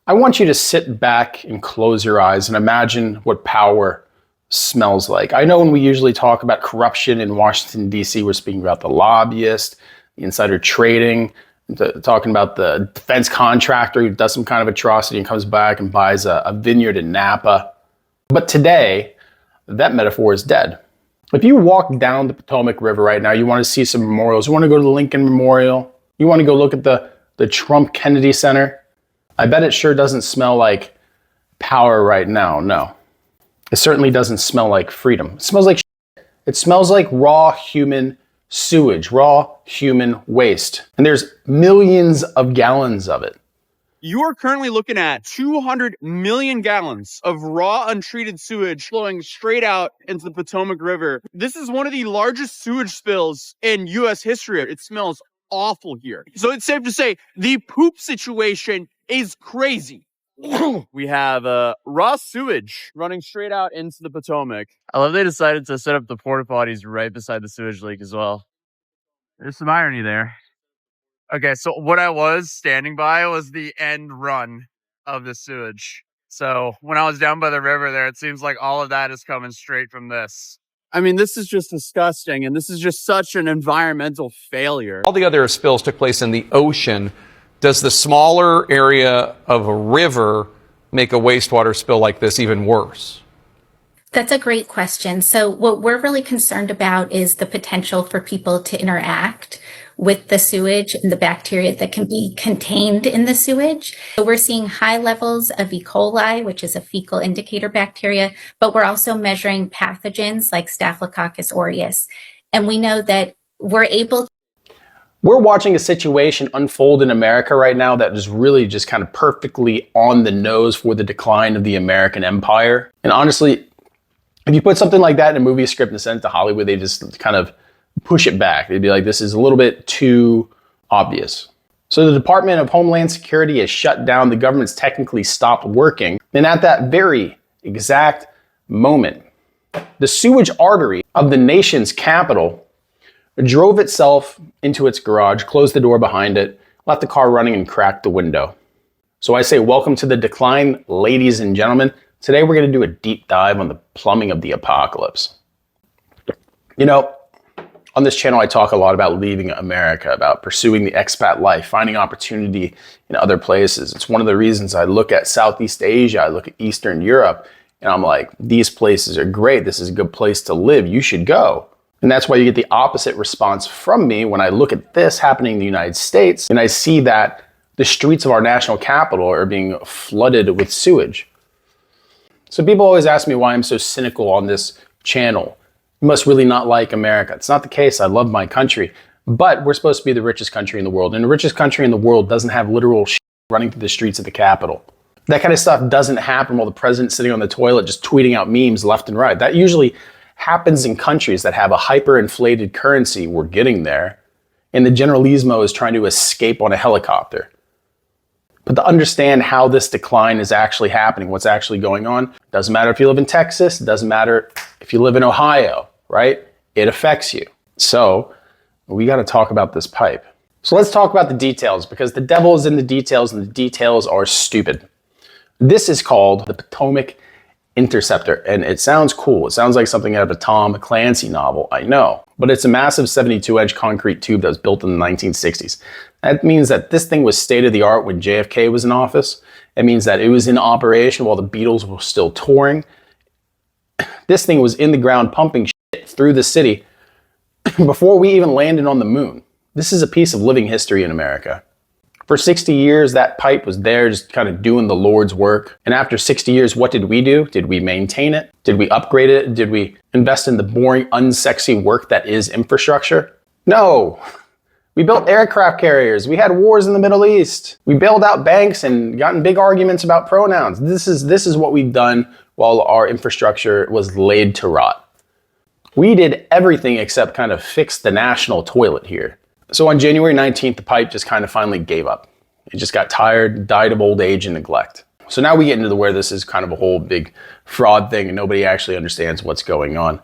I want you to sit back and close your eyes and imagine what power smells like. I know when we usually talk about corruption in Washington, D.C., we're speaking about the lobbyist, the insider trading, talking about the defense contractor who does some kind of atrocity and comes back and buys a vineyard in Napa. But today, that metaphor is dead. If you walk down the Potomac River right now, you want to see some memorials, you want to go to the Lincoln Memorial, you want to go look at the Trump Kennedy Center, I bet it sure doesn't smell like power right now, no. It certainly doesn't smell like freedom. It smells like shit. It smells like raw human sewage, raw human waste. And there's millions of gallons of it. You are currently looking at 200 million gallons of raw, untreated sewage flowing straight out into the Potomac River. This is one of the largest sewage spills in U.S. history. It smells awful here. So it's safe to say the poop situation is crazy. We have raw sewage running straight out into the Potomac. I love they decided to set up the porta potties right beside the sewage leak as well. There's some irony there. Okay, so what I was standing by was the end run of the sewage. So when I was down by the river there, it seems like all of that is coming straight from this. I mean, this is just disgusting, and this is just such an environmental failure. All the other spills took place in the ocean. Does the smaller area of a river make a wastewater spill like this even worse? That's a great question. So what we're really concerned about is the potential for people to interact with the sewage and the bacteria that can be contained in the sewage. So we're seeing high levels of E. coli, which is a fecal indicator bacteria, but we're also measuring pathogens like Staphylococcus aureus. And we know that we're watching a situation unfold in America right now that is really just kind of perfectly on the nose for the decline of the American empire. And honestly, if you put something like that in a movie script and send it to Hollywood, they just kind of push it back. They'd be like, this is a little bit too obvious. So the Department of Homeland Security has shut down. The government's technically stopped working. And at that very exact moment, the sewage artery of the nation's capital drove itself into its garage, closed the door behind it, left the car running, and cracked the window. So I say, welcome to the decline, ladies and gentlemen. Today we're going to do a deep dive on the plumbing of the apocalypse. You know, on this channel, I talk a lot about leaving America, about pursuing the expat life, finding opportunity in other places. It's one of the reasons I look at Southeast Asia, I look at Eastern Europe, and I'm like, these places are great. This is a good place to live. You should go. And that's why you get the opposite response from me when I look at this happening in the United States and I see that the streets of our national capital are being flooded with sewage. So people always ask me why I'm so cynical on this channel. You must really not like America. It's not the case. I love my country, but we're supposed to be the richest country in the world. And the richest country in the world doesn't have literal shit running through the streets of the Capitol. That kind of stuff doesn't happen while the president's sitting on the toilet just tweeting out memes left and right. That usually happens in countries that have a hyperinflated currency. We're getting there. And the generalismo is trying to escape on a helicopter. But to understand how this decline is actually happening, what's actually going on, doesn't matter if you live in Texas, doesn't matter if you live in Ohio, right? It affects you. So we got to talk about this pipe. So let's talk about the details, because the devil is in the details and the details are stupid. This is called the Potomac Interceptor, and it sounds cool. It sounds like something out of a Tom Clancy novel, I know, but it's a massive 72-inch concrete tube that was built in the 1960s. That means that this thing was state-of-the-art when JFK was in office. It means that it was in operation while the Beatles were still touring. This thing was in the ground pumping shit through the city before we even landed on the moon. This is a piece of living history in America. For 60 years, that pipe was there just kind of doing the Lord's work. And after 60 years, what did we do? Did we maintain it? Did we upgrade it? Did we invest in the boring, unsexy work that is infrastructure? No. We built aircraft carriers. We had wars in the Middle East. We bailed out banks and got in big arguments about pronouns. This is what we've done while our infrastructure was laid to rot. We did everything except kind of fix the national toilet here. So on January 19th, the pipe just kind of finally gave up. It just got tired, died of old age and neglect. So now we get into where this is kind of a whole big fraud thing and nobody actually understands what's going on.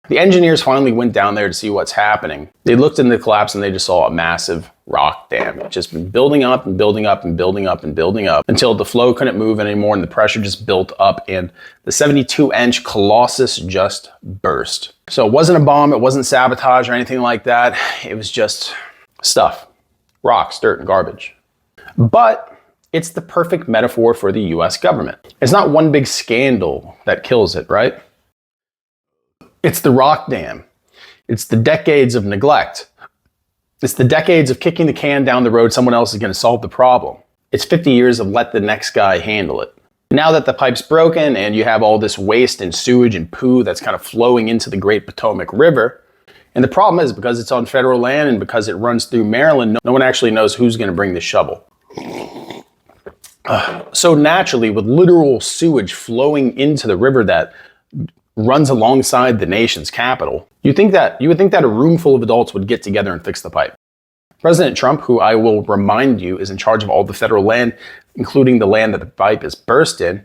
The engineers finally went down there to see what's happening. They looked in the collapse and they just saw a massive rock dam. It just been building up and building up and building up and building up until the flow couldn't move anymore and the pressure just built up and the 72-inch colossus just burst. So it wasn't a bomb, it wasn't sabotage or anything like that. It was just stuff, rocks, dirt, and garbage. But it's the perfect metaphor for the US government. It's not one big scandal that kills it, right? It's the rock dam. It's the decades of neglect. It's the decades of kicking the can down the road. Someone else is going to solve the problem. It's 50 years of let the next guy handle it. Now that the pipe's broken and you have all this waste and sewage and poo that's kind of flowing into the great Potomac River, and the problem is because it's on federal land and because it runs through Maryland, no one actually knows who's going to bring the shovel. So naturally, with literal sewage flowing into the river that runs alongside the nation's capital, you would think that a room full of adults would get together and fix the pipe. President Trump, who I will remind you is in charge of all the federal land, including the land that the pipe is burst in,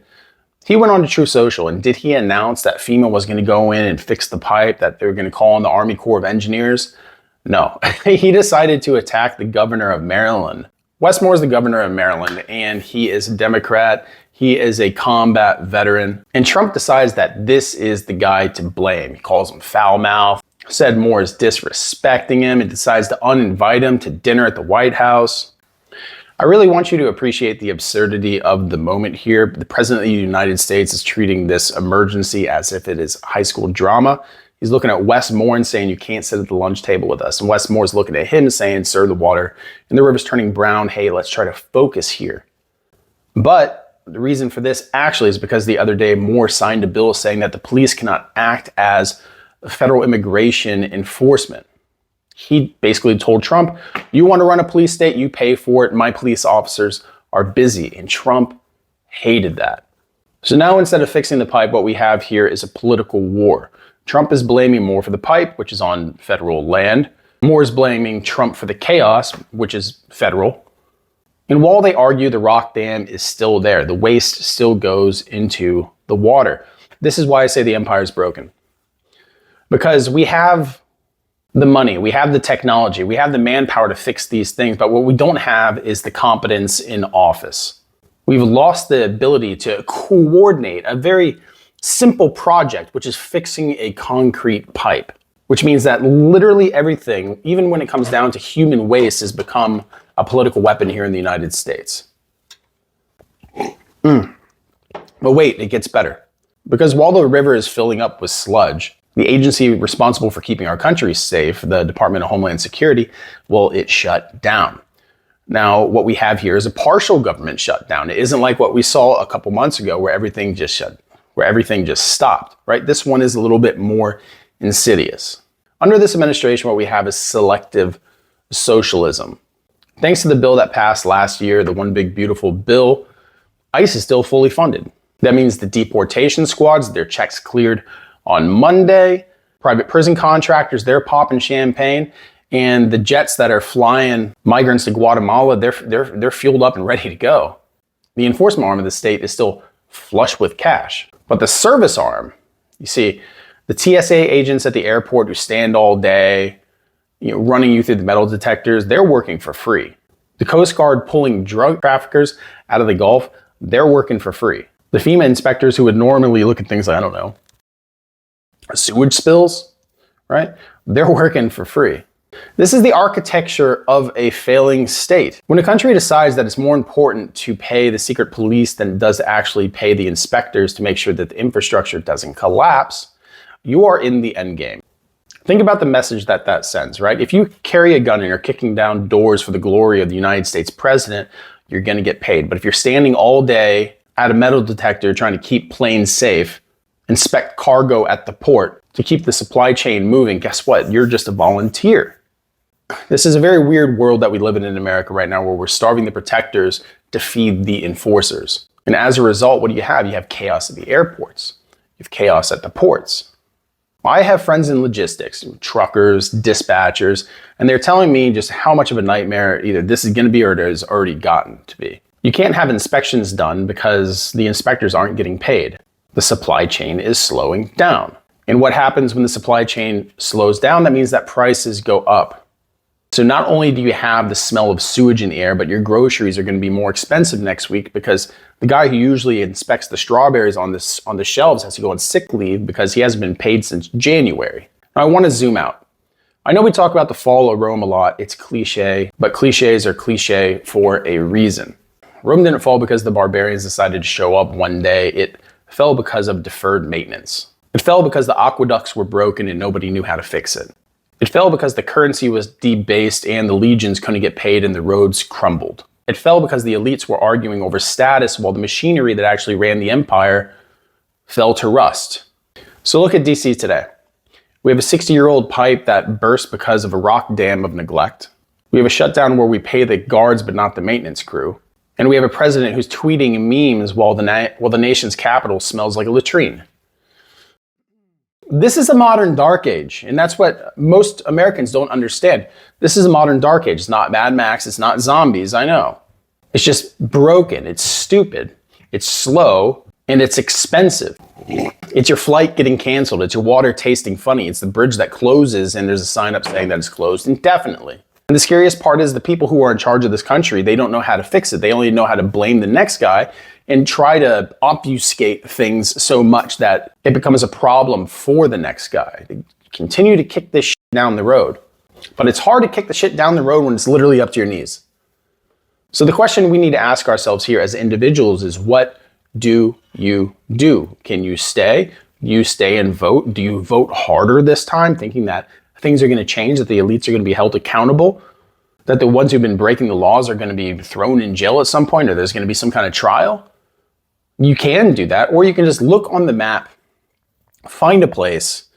he went on to Truth Social, and did he announce that FEMA was going to go in and fix the pipe, that they were going to call on the Army Corps of Engineers? No. He decided to attack the governor of Maryland. Wes Moore is the governor of Maryland, and he is a Democrat. He is a combat veteran. And Trump decides that this is the guy to blame. He calls him foul-mouthed, said Moore is disrespecting him, and decides to uninvite him to dinner at the White House. I really want you to appreciate the absurdity of the moment here. The President of the United States is treating this emergency as if it is high school drama. He's looking at Wes Moore and saying, you can't sit at the lunch table with us. And Wes Moore's looking at him saying, sir, the water in the river's turning brown. Hey, let's try to focus here. But the reason for this actually is because the other day Moore signed a bill saying that the police cannot act as federal immigration enforcement. He basically told Trump, you want to run a police state, you pay for it. My police officers are busy. And Trump hated that. So now instead of fixing the pipe, what we have here is a political war. Trump is blaming Moore for the pipe, which is on federal land. Moore is blaming Trump for the chaos, which is federal. And while they argue, the rock dam is still there. The waste still goes into the water. This is why I say the empire is broken. Because we have the money, we have the technology, we have the manpower to fix these things, but what we don't have is the competence in office. We've lost the ability to coordinate a very simple project, which is fixing a concrete pipe, which means that literally everything, even when it comes down to human waste, has become a political weapon here in the United States. But wait, it gets better. Because while the river is filling up with sludge, the agency responsible for keeping our country safe, the Department of Homeland Security, well, it shut down. Now, what we have here is a partial government shutdown. It isn't like what we saw a couple months ago where everything just stopped, right? This one is a little bit more insidious. Under this administration, what we have is selective socialism. Thanks to the bill that passed last year, the One Big Beautiful Bill, ICE is still fully funded. That means the deportation squads, their checks cleared on Monday. Private prison contractors, they're popping champagne. And the jets that are flying migrants to Guatemala, they're fueled up and ready to go. The enforcement arm of the state is still flush with cash. But the service arm, you see, the TSA agents at the airport who stand all day, running you through the metal detectors, they're working for free. The Coast Guard pulling drug traffickers out of the Gulf, they're working for free. The FEMA inspectors who would normally look at things like, I don't know, sewage spills, right? They're working for free. This is the architecture of a failing state. When a country decides that it's more important to pay the secret police than it does to actually pay the inspectors to make sure that the infrastructure doesn't collapse, you are in the end game. Think about the message that sends, right? If you carry a gun and you're kicking down doors for the glory of the United States president, you're going to get paid. But if you're standing all day at a metal detector trying to keep planes safe, inspect cargo at the port to keep the supply chain moving, guess what? You're just a volunteer. This is a very weird world that we live in America right now, where we're starving the protectors to feed the enforcers. And as a result, what do you have? You have chaos at the airports. You have chaos at the ports. I have friends in logistics, truckers, dispatchers, and they're telling me just how much of a nightmare either this is going to be or it has already gotten to be. You can't have inspections done because the inspectors aren't getting paid. The supply chain is slowing down. And what happens when the supply chain slows down? That means that prices go up. So not only do you have the smell of sewage in the air, but your groceries are going to be more expensive next week because the guy who usually inspects the strawberries on the shelves has to go on sick leave because he hasn't been paid since January. Now I want to zoom out. I know we talk about the fall of Rome a lot. It's cliche, but cliches are cliche for a reason. Rome didn't fall because the barbarians decided to show up one day. It fell because of deferred maintenance. It fell because the aqueducts were broken and nobody knew how to fix it. It fell because the currency was debased and the legions couldn't get paid and the roads crumbled. It fell because the elites were arguing over status while the machinery that actually ran the empire fell to rust. So look at DC today. We have a 60-year-old pipe that burst because of a rock dam of neglect. We have a shutdown where we pay the guards but not the maintenance crew. And we have a president who's tweeting memes while the nation's capital smells like a latrine. This is a modern dark age, and that's what most Americans don't understand. This is a modern dark age. It's not Mad Max, it's not zombies, I know. It's just broken, it's stupid, it's slow, and it's expensive. It's your flight getting canceled, it's your water tasting funny, it's the bridge that closes and there's a sign up saying that it's closed indefinitely. And the scariest part is the people who are in charge of this country, they don't know how to fix it. They only know how to blame the next guy and try to obfuscate things so much that it becomes a problem for the next guy. They continue to kick this shit down the road. But it's hard to kick the shit down the road when it's literally up to your knees. So the question we need to ask ourselves here as individuals is, what do you do? Can you stay? Do you stay and vote? Do you vote harder this time, thinking that things are going to change, that the elites are going to be held accountable, that the ones who've been breaking the laws are going to be thrown in jail at some point, or there's going to be some kind of trial? You can do that, or you can just look on the map, find a place,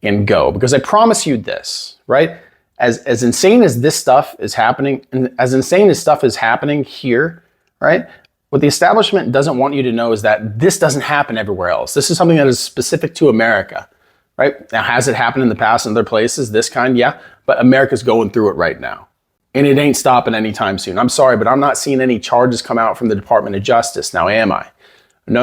and go. Because I promise you this, right? As insane as this stuff is happening, and as insane as stuff is happening here, right? What the establishment doesn't want you to know is that this doesn't happen everywhere else. This is something that is specific to America, right? Now, has it happened in the past in other places, this kind? Yeah, but America's going through it right now. And it ain't stopping anytime soon. I'm sorry, but I'm not seeing any charges come out from the Department of Justice. Now, am I? No,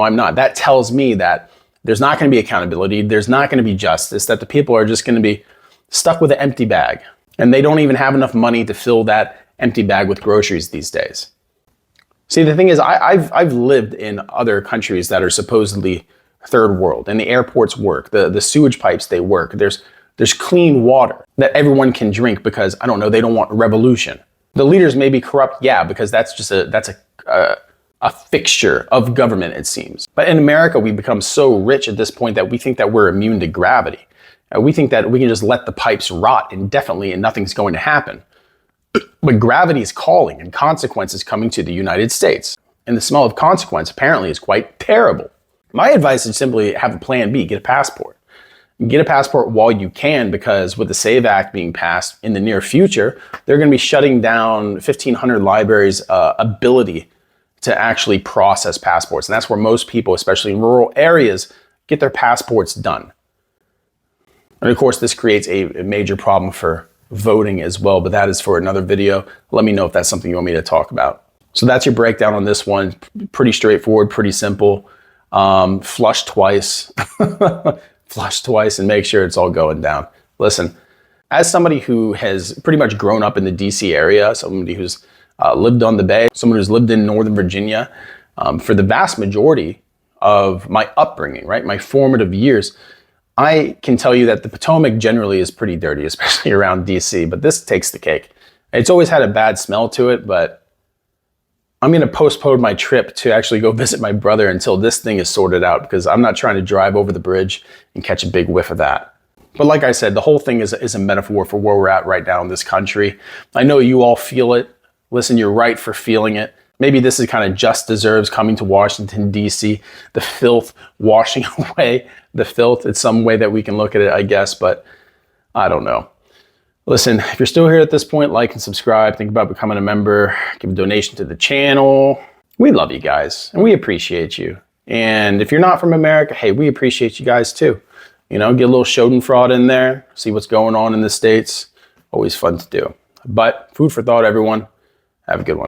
I'm not. That tells me that there's not going to be accountability. There's not going to be justice, that the people are just going to be stuck with an empty bag. And they don't even have enough money to fill that empty bag with groceries these days. See, the thing is, I've lived in other countries that are supposedly third world, and the airports work, the sewage pipes, they work. There's clean water that everyone can drink because, I don't know, they don't want revolution. The leaders may be corrupt, yeah, because that's just a fixture of government, it seems. But in America, we've become so rich at this point that we think that we're immune to gravity. We think that we can just let the pipes rot indefinitely and nothing's going to happen. But gravity is calling and consequence is coming to the United States. And the smell of consequence apparently is quite terrible. My advice is simply have a plan B, get a passport. Get a passport while you can, because with the SAVE Act being passed in the near future, they're going to be shutting down 1,500 libraries' ability to actually process passports. And that's where most people, especially in rural areas, get their passports done. And of course, this creates a major problem for voting as well, but that is for another video. Let me know if that's something you want me to talk about. So that's your breakdown on this one. Pretty straightforward, pretty simple. Flush twice. Flush twice and make sure it's all going down. Listen, as somebody who has pretty much grown up in the DC area, somebody who's lived on the Bay, someone who's lived in Northern Virginia, for the vast majority of my upbringing, right, my formative years, I can tell you that the Potomac generally is pretty dirty, especially around DC, but this takes the cake. It's always had a bad smell to it, but I'm going to postpone my trip to actually go visit my brother until this thing is sorted out, because I'm not trying to drive over the bridge and catch a big whiff of that. But like I said, the whole thing is a metaphor for where we're at right now in this country. I know you all feel it. Listen, you're right for feeling it. Maybe this is kind of just deserves coming to Washington, D.C., the filth, washing away the filth. It's some way that we can look at it, I guess, but I don't know. Listen, if you're still here at this point, like and subscribe. Think about becoming a member. Give a donation to the channel. We love you guys, and we appreciate you. And if you're not from America, hey, we appreciate you guys too. You know, get a little Schadenfreude in there. See what's going on in the States. Always fun to do. But food for thought, everyone. Have a good one.